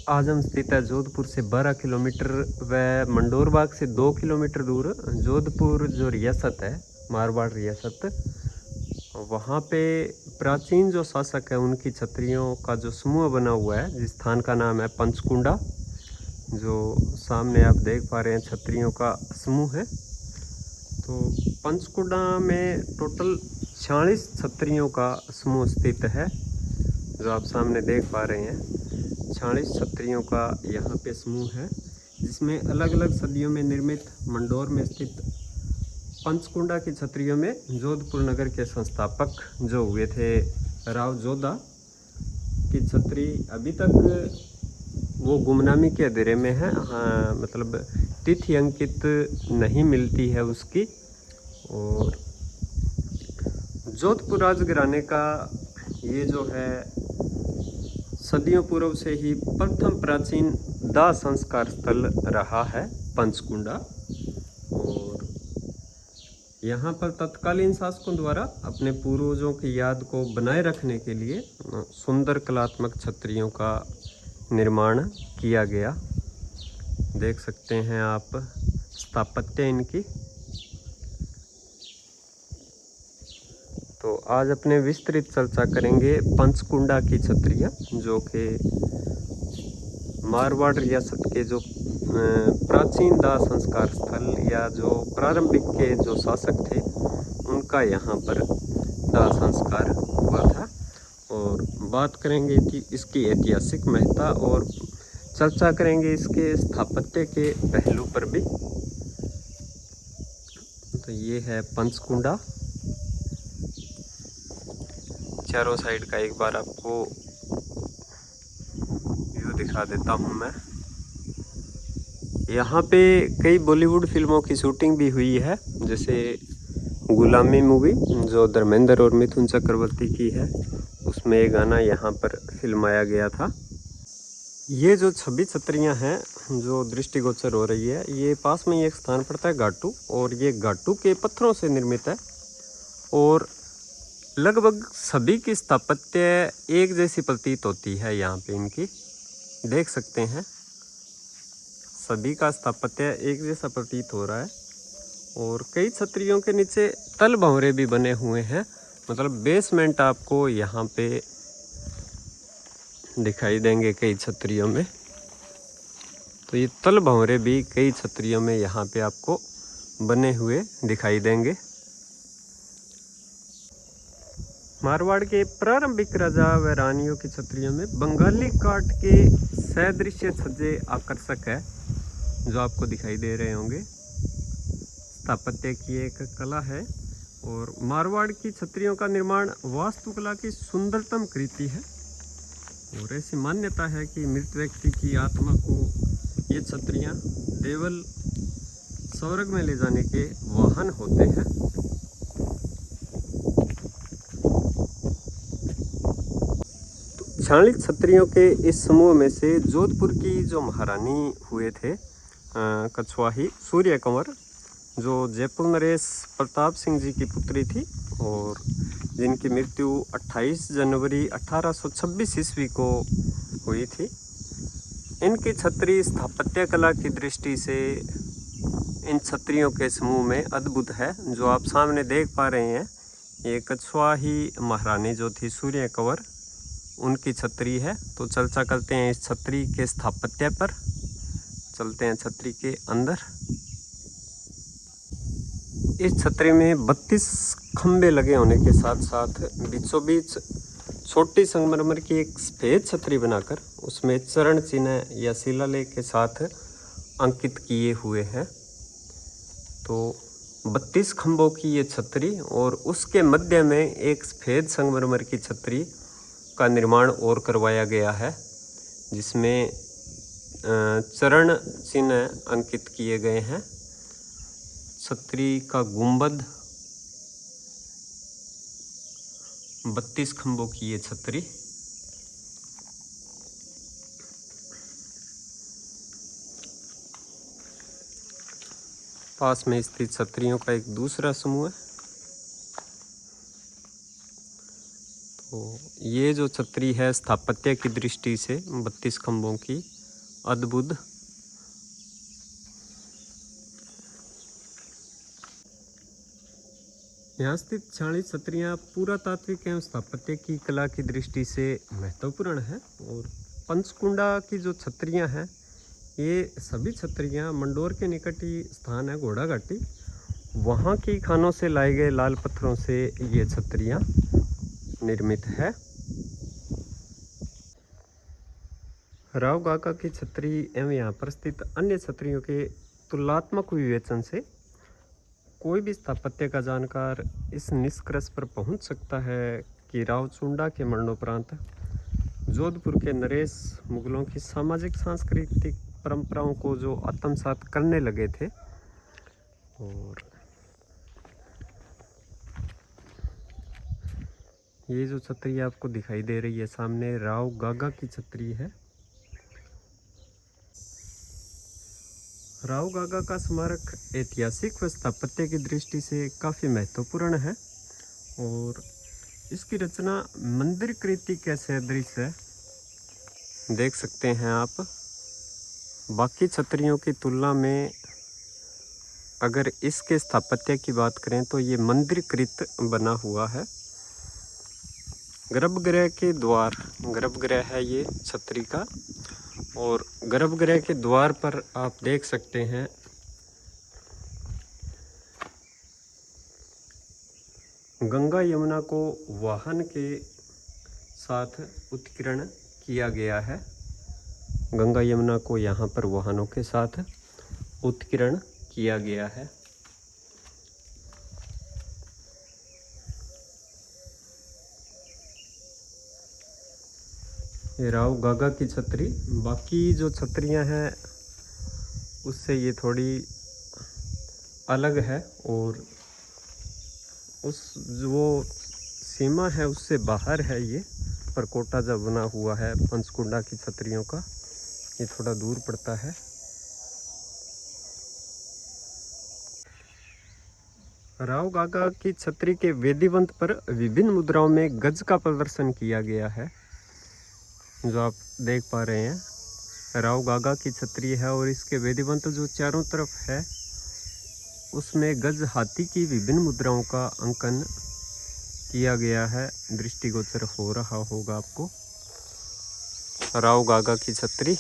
आज हम स्थित है जोधपुर से 12 किलोमीटर व मंडोर बाग से 2 किलोमीटर दूर जोधपुर जो रियासत है, मारवाड़ रियासत, वहाँ पे प्राचीन जो शासक है उनकी छत्रियों का जो समूह बना हुआ है, जिस स्थान का नाम है पंचकुंडा। जो सामने आप देख पा रहे हैं छत्रियों का समूह है। तो पंचकुंडा में टोटल 46 छत्रियों का समूह स्थित है, जो आप सामने देख पा रहे हैं। 46 छत्रियों का यहाँ पे समूह है, जिसमें अलग अलग सदियों में निर्मित मंडोर में स्थित पंचकुंडा की छत्रियों में जोधपुर नगर के संस्थापक जो हुए थे राव जोधा की छत्री अभी तक वो गुमनामी के अंधेरे में है। हाँ, मतलब तिथि अंकित नहीं मिलती है उसकी। और जोधपुर राजघराने का ये जो है सदियों पूर्व से ही प्रथम प्राचीन दाह संस्कार स्थल रहा है पंचकुंडा। और यहाँ पर तत्कालीन शासकों द्वारा अपने पूर्वजों की याद को बनाए रखने के लिए सुंदर कलात्मक छत्रियों का निर्माण किया गया। देख सकते हैं आप स्थापत्य इनकी। तो आज अपने विस्तृत चर्चा करेंगे पंचकुंडा की छत्रियाँ, जो कि मारवाड़ रियासत के जो प्राचीन दाह संस्कार स्थल या जो प्रारंभिक के जो शासक थे उनका यहाँ पर दाह संस्कार हुआ था। और बात करेंगे कि इसकी ऐतिहासिक महत्ता और चर्चा करेंगे इसके स्थापत्य के पहलू पर भी। तो ये है पंचकुंडा। चारों साइड का एक बार आपको व्यू दिखा देता हूँ मैं। यहाँ पे कई बॉलीवुड फिल्मों की शूटिंग भी हुई है, जैसे गुलामी मूवी जो धर्मेंद्र और मिथुन चक्रवर्ती की है, उसमें ये गाना यहाँ पर फिल्माया गया था। ये जो 26 छत्रियाँ हैं जो दृष्टिगोचर हो रही है, ये पास में ही एक स्थान पड़ता है घाटू, और ये घाटू के पत्थरों से निर्मित है। और लगभग सभी की स्थापत्य एक जैसी प्रतीत होती है। यहाँ पे इनकी देख सकते हैं, सभी का स्थापत्य एक जैसा प्रतीत हो रहा है। और कई छतरियों के नीचे तल भंवरे भी बने हुए हैं, मतलब बेसमेंट आपको यहाँ पे दिखाई देंगे कई छतरियों में। तो ये तल भंवरे भी कई छतरियों में यहाँ पे आपको बने हुए दिखाई देंगे। मारवाड़ के प्रारंभिक राजा व रानियों की छतरियों में बंगाली काट के सदृश्य छज्जे आकर्षक है, जो आपको दिखाई दे रहे होंगे। स्थापत्य की एक कला है। और मारवाड़ की छतरियों का निर्माण वास्तुकला की सुंदरतम कृति है। और ऐसी मान्यता है कि मृत व्यक्ति की आत्मा को ये छतरियाँ देवल स्वर्ग में ले जाने के वाहन होते हैं। 46 छतरियों के इस समूह में से जोधपुर की जो महारानी हुए थे कछवाही सूर्य कंवर, जो जयपुर नरेश प्रताप सिंह जी की पुत्री थी, और जिनकी मृत्यु 28 जनवरी 1826 ईस्वी को हुई थी। इनकी छतरी स्थापत्य कला की दृष्टि से इन छतरियों के समूह में अद्भुत है। जो आप सामने देख पा रहे हैं, ये कछवाही महारानी जो थी सूर्य कंवर, उनकी छतरी है। तो चर्चा करते हैं इस छतरी के स्थापत्य पर। चलते हैं छतरी के अंदर। इस छतरी में 32 खंबे लगे होने के साथ साथ बीचों बीच छोटी संगमरमर की एक सफेद छतरी बनाकर उसमें चरण चिन्ह या शिलालेख के साथ अंकित किए हुए हैं। तो 32 खंभों की ये छतरी, और उसके मध्य में एक सफेद संगमरमर की छतरी का निर्माण और करवाया गया है, जिसमें चरण चिन्ह अंकित किए गए हैं। छतरी का गुंबद, 32 खंभों की ये छतरी। पास में स्थित छतरियों का एक दूसरा समूह है। तो ये जो छतरी है स्थापत्य की दृष्टि से 32 खंभों की अद्भुत। यहाँ स्थित 40 छतरियाँ पुरातात्विक एवं स्थापत्य की कला की दृष्टि से महत्वपूर्ण है। और पंचकुंडा की जो छतरियाँ हैं, ये सभी छतरियाँ मंडोर के निकट ही स्थान है घोड़ा घाटी, वहाँ की खानों से लाए गए लाल पत्थरों से ये छतरियाँ निर्मित है। राव गागा की छतरी एवं यहाँ पर स्थित अन्य छतरियों के तुलनात्मक विवेचन से कोई भी स्थापत्य का जानकार इस निष्कर्ष पर पहुंच सकता है कि रावचुंडा के मरणोपरांत जोधपुर के नरेश मुगलों की सामाजिक सांस्कृतिक परंपराओं को जो आत्मसात करने लगे थे। और ये जो छतरी आपको दिखाई दे रही है सामने, राव गागा की छतरी है। राव गागा का स्मारक ऐतिहासिक व स्थापत्य की दृष्टि से काफ़ी महत्वपूर्ण है और इसकी रचना मंदिर कृति के सदृश है। देख सकते हैं आप, बाकी छतरियों की तुलना में अगर इसके स्थापत्य की बात करें तो ये मंदिरकृत बना हुआ है। गर्भगृह के द्वार, गर्भगृह है ये छतरी का, और गर्भगृह के द्वार पर आप देख सकते हैं गंगा यमुना को वाहन के साथ उत्कीर्ण किया गया है। गंगा यमुना को यहाँ पर वाहनों के साथ उत्कीर्ण किया गया है। ये राव गागा की छतरी, बाकी जो छतरियाँ हैं उससे ये थोड़ी अलग है और उस जो सीमा है उससे बाहर है। ये परकोटा जब बना हुआ है पंचकुंडा की छतरियों का, ये थोड़ा दूर पड़ता है। राव गागा की छतरी के वेदीवंत पर विभिन्न मुद्राओं में गज का प्रदर्शन किया गया है, जो आप देख पा रहे हैं। राव गागा की छतरी है और इसके वेदीवंत जो चारों तरफ है उसमें गज हाथी की विभिन्न मुद्राओं का अंकन किया गया है। दृष्टिगोचर हो रहा होगा आपको राव गागा की छतरी।